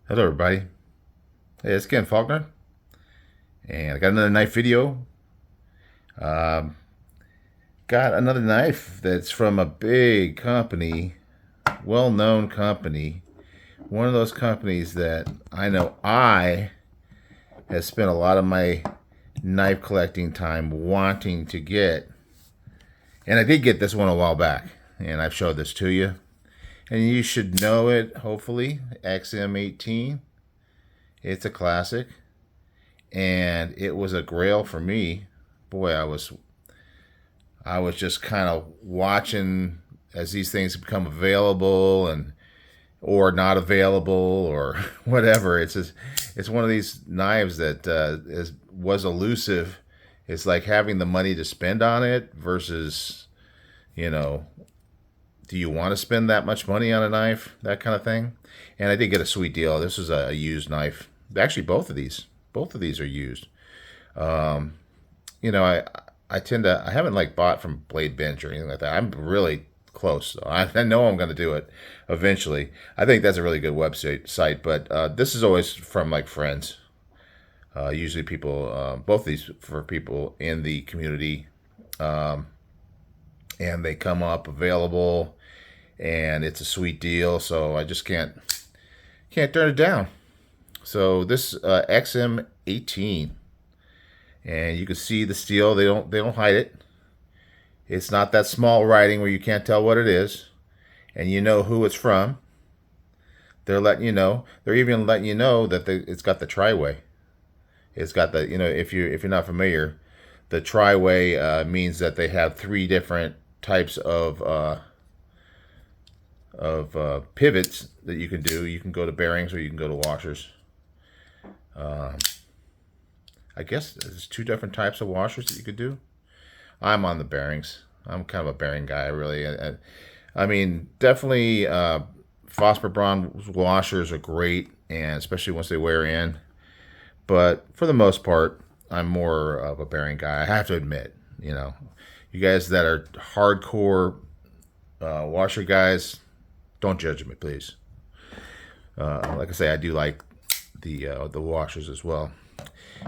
Hello everybody. Hey, it's Ken Faulkner, and I got another knife video. Um, got another knife that's from a big company, well-known company. One of those companies that I know I have spent a lot of my knife collecting time wanting to get. And I did get this one a while back, and I've showed this to you. And you should know it, hopefully. XM18. It's a classic. And it was a grail for me. Boy, I was just kind of watching as these things become available and or not available or whatever. It's one of these knives that was elusive. It's like having the money to spend on it versus, you know, do you want to spend that much money on a knife? That kind of thing. And I did get a sweet deal. This is a used knife. Actually, both of these are used. Um, you know, I tend to I haven't like bought from Blade Bench or anything like that. I'm really close. So I know I'm going to do it eventually. I think that's a really good website site, but this is always from like friends. Usually people, both of these for people in the community, um, and they come up available, and it's a sweet deal. So I just can't turn it down. So this XM18, and you can see the steel. They don't hide it. It's not that small writing where you can't tell what it is, and you know who it's from. They're letting you know. They're even letting you know that it's got the tri-way. It's got the if you're not familiar, the tri-way means that they have three different types of pivots that you can do. You can go to bearings or you can go to washers. Um, I guess there's two different types of washers that you could do. I'm on the bearings. I'm kind of a bearing guy, really. I mean, definitely, phosphor bronze washers are great, and especially once they wear in. But for the most part, I'm more of a bearing guy. I have to admit, you guys that are hardcore washer guys, don't judge me, please. Like I say, I do like the washers as well.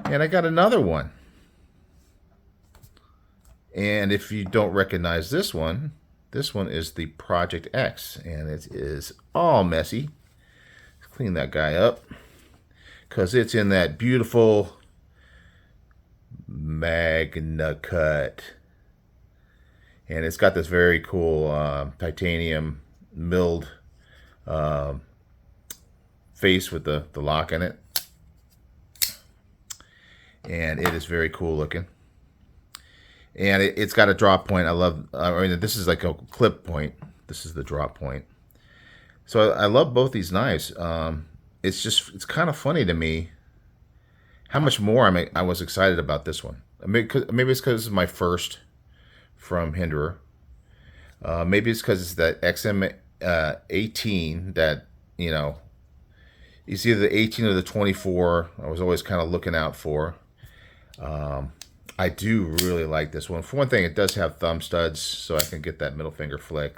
And I got another one. And if you don't recognize this one is the Project X, and it is all messy. Let's clean that guy up because it's in that beautiful Magna cut, and it's got this very cool titanium milled uh, face with the lock in it, and it is very cool looking. And it's got a drop point. I love. I mean, this is like a clip point. This is the drop point. So I love both these knives. It's kind of funny to me how much more I was excited about this one. Maybe it's because it's my first from Hinderer. Maybe it's because it's that XM 18 that it's either the 18 or the 24. I was always kind of looking out for. I do really like this one. For one thing, it does have thumb studs, so I can get that middle finger flick.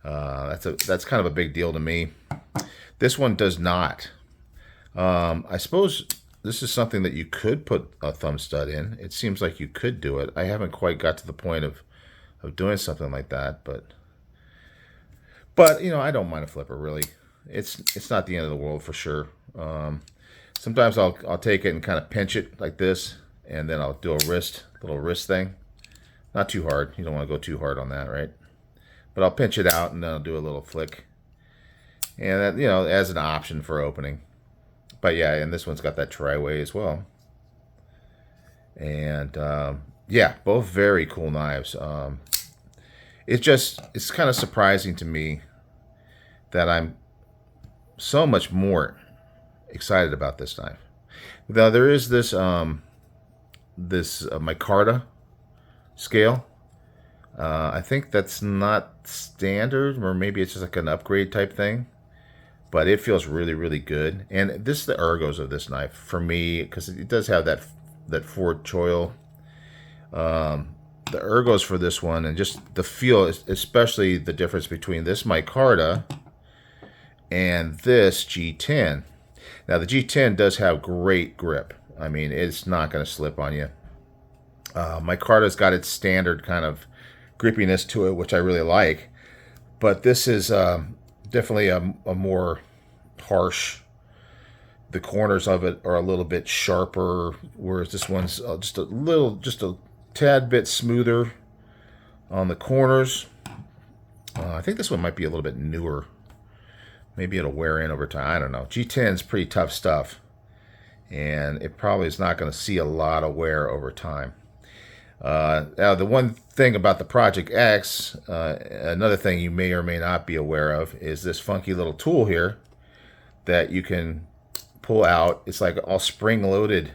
That's kind of a big deal to me. This one does not. I suppose this is something that you could put a thumb stud in. It seems like you could do it. I haven't quite got to the point of doing something like that, but I don't mind a flipper really. It's not the end of the world for sure. Sometimes I'll take it and kind of pinch it like this, and then I'll do a little wrist thing. Not too hard. You don't want to go too hard on that, right? But I'll pinch it out and then I'll do a little flick, and that as an option for opening. But yeah, and this one's got that tri-way as well. And yeah, both very cool knives. It's kind of surprising to me that I'm so much more excited about this knife. Now there is this micarta scale. I think that's not standard, or maybe it's just like an upgrade type thing. But it feels really, really good. And this is the ergos of this knife for me, because it does have that Ford choil. The ergos for this one, and just the feel, especially the difference between this micarta and this G10. Now the G10 does have great grip. I mean, it's not going to slip on you. My Carta's got its standard kind of grippiness to it, which I really like. But this is definitely a more harsh. The corners of it are a little bit sharper, whereas this one's just a tad bit smoother on the corners. I think this one might be a little bit newer. Maybe it'll wear in over time. I don't know. G10 is pretty tough stuff, and it probably is not going to see a lot of wear over time. Now, the one thing about the Project X, another thing you may or may not be aware of, is this funky little tool here that you can pull out. It's like all spring-loaded,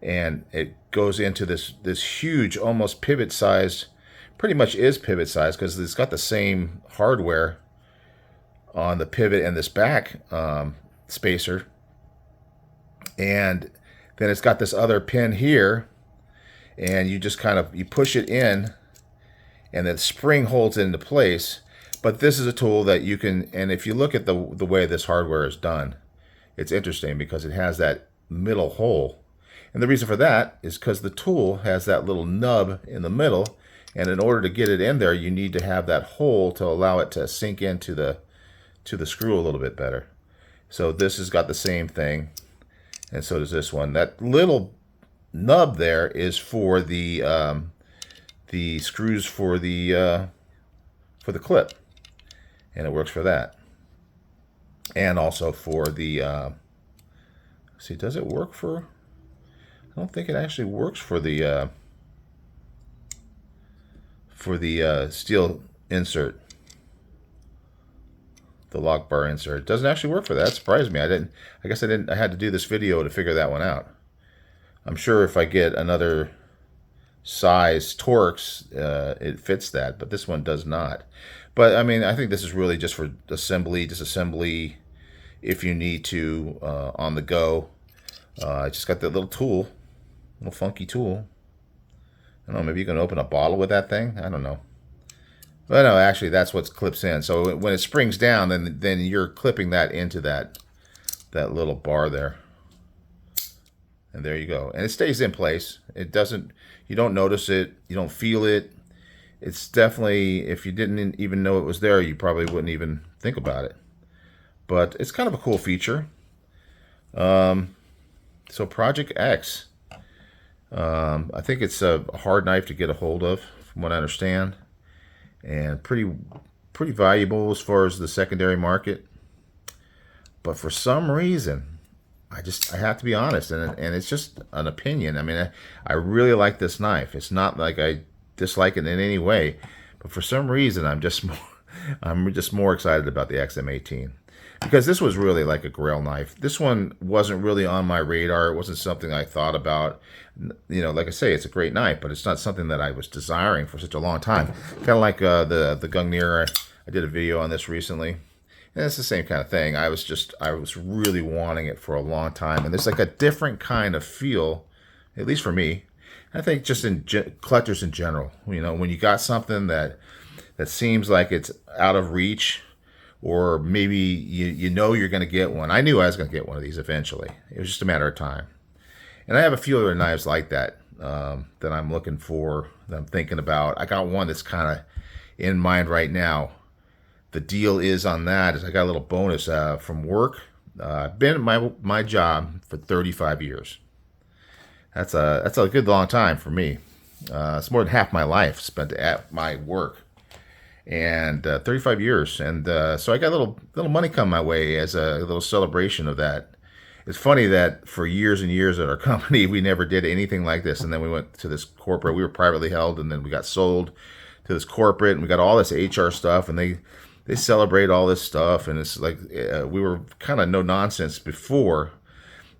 and it goes into this huge, almost pivot-sized, pretty much is pivot-sized because it's got the same hardware on the pivot and this back spacer. And then it's got this other pin here, and you just you push it in, and the spring holds it into place. But this is a tool that you can, and if you look at the way this hardware is done, it's interesting because it has that middle hole. And the reason for that is because the tool has that little nub in the middle, and in order to get it in there, you need to have that hole to allow it to sink into the screw a little bit better. So this has got the same thing, and so does this one. That little nub there is for the screws for the clip, and it works for that, and also for the see, does it work for? I don't think it actually works for the steel insert, the lock bar insert. It doesn't actually work for that. That surprised me. I had to do this video to figure that one out. I'm sure if I get another size Torx, it fits that, but this one does not. But I mean, I think this is really just for assembly, disassembly, if you need to, on the go. I just got that little tool, little funky tool. I don't know, maybe you can open a bottle with that thing? I don't know. But no, actually that's what clips in. So when it springs down, then you're clipping that into that little bar there. And there you go. And it stays in place. It doesn't, you don't notice it, you don't feel it. It's definitely, if you didn't even know it was there, you probably wouldn't even think about it. But it's kind of a cool feature. So Project X. I think it's a hard knife to get a hold of, from what I understand, and pretty valuable as far as the secondary market. But for some reason, I have to be honest, and it's just an opinion. I mean, I really like this knife. It's not like I dislike it in any way, but for some reason, I'm just more excited about the XM18. Because this was really like a grail knife. This one wasn't really on my radar. It wasn't something I thought about. You know, like I say, it's a great knife, but it's not something that I was desiring for such a long time. Kind of like the Gungnir. I did a video on this recently. And it's the same kind of thing. I was really wanting it for a long time. And there's like a different kind of feel, at least for me. I think just in collectors in general. You know, when you got something that seems like it's out of reach, or maybe you know you're going to get one. I knew I was going to get one of these eventually. It was just a matter of time. And I have a few other knives like that that I'm looking for, that I'm thinking about. I got one that's kind of in mind right now. The deal is on that is I got a little bonus from work. I've been at my job for 35 years. That's a good long time for me. It's more than half my life spent at my work. And 35 years, and so I got a little money come my way as a little celebration of that. It's funny that for years and years at our company, we never did anything like this, and then we went to this corporate. We were privately held, and then we got sold to this corporate, and we got all this HR stuff, and they celebrate all this stuff, and it's like we were kind of no nonsense before.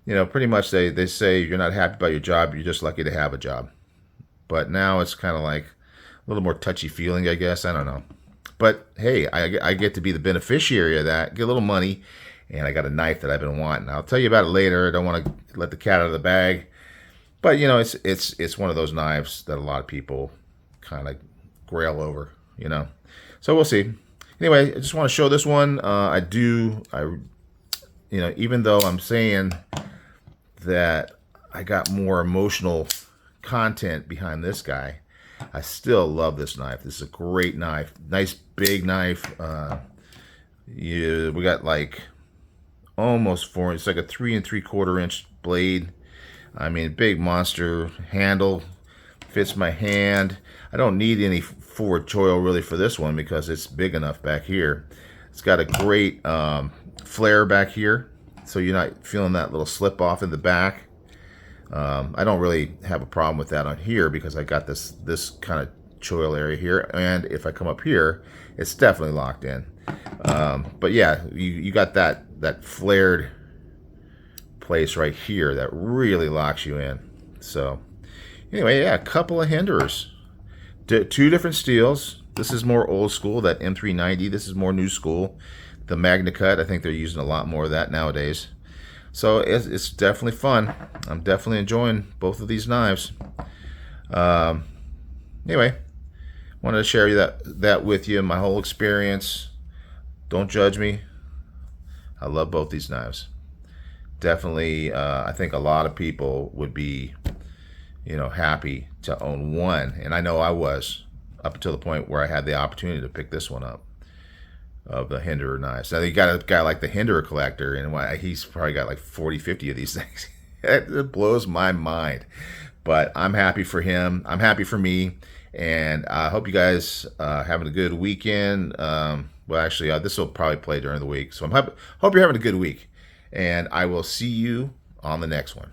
You know, pretty much they say you're not happy about your job, you're just lucky to have a job. But now it's kind of like a little more touchy feeling, I guess. I don't know. But hey, I get to be the beneficiary of that, get a little money, and I got a knife that I've been wanting. I'll tell you about it later. I don't want to let the cat out of the bag. But you know, it's one of those knives that a lot of people kind of grail over, you know. So we'll see. Anyway, I just want to show this one. I even though I'm saying that I got more emotional content behind this guy, I still love this knife. This is a great knife. Nice big knife. We got like almost 4. It's like a 3 3/4 inch blade. I mean, big monster handle. Fits my hand. I don't need any forward choil really for this one because it's big enough back here. It's got a great flare back here, so you're not feeling that little slip off in the back. I don't really have a problem with that on here because I got this kind of choil area here, and if I come up here, it's definitely locked in. But yeah, you got that flared place right here that really locks you in. So anyway, yeah, a couple of hinderers. Two different steels. This is more old school, that M390. This is more new school. The Magna Cut, I think they're using a lot more of that nowadays. So it's definitely fun. I'm definitely enjoying both of these knives. Anyway, wanted to share that with you, my whole experience. Don't judge me. I love both these knives. Definitely, I think a lot of people would be, happy to own one. And I know I was, up until the point where I had the opportunity to pick this one up, of the Hinderer knives. Now you got a guy like the Hinderer collector, and he's probably got like 40, 50 of these things. It blows my mind. But I'm happy for him. I'm happy for me. And I hope you guys having a good weekend. Well, actually, this will probably play during the week. So hope you're having a good week. And I will see you on the next one.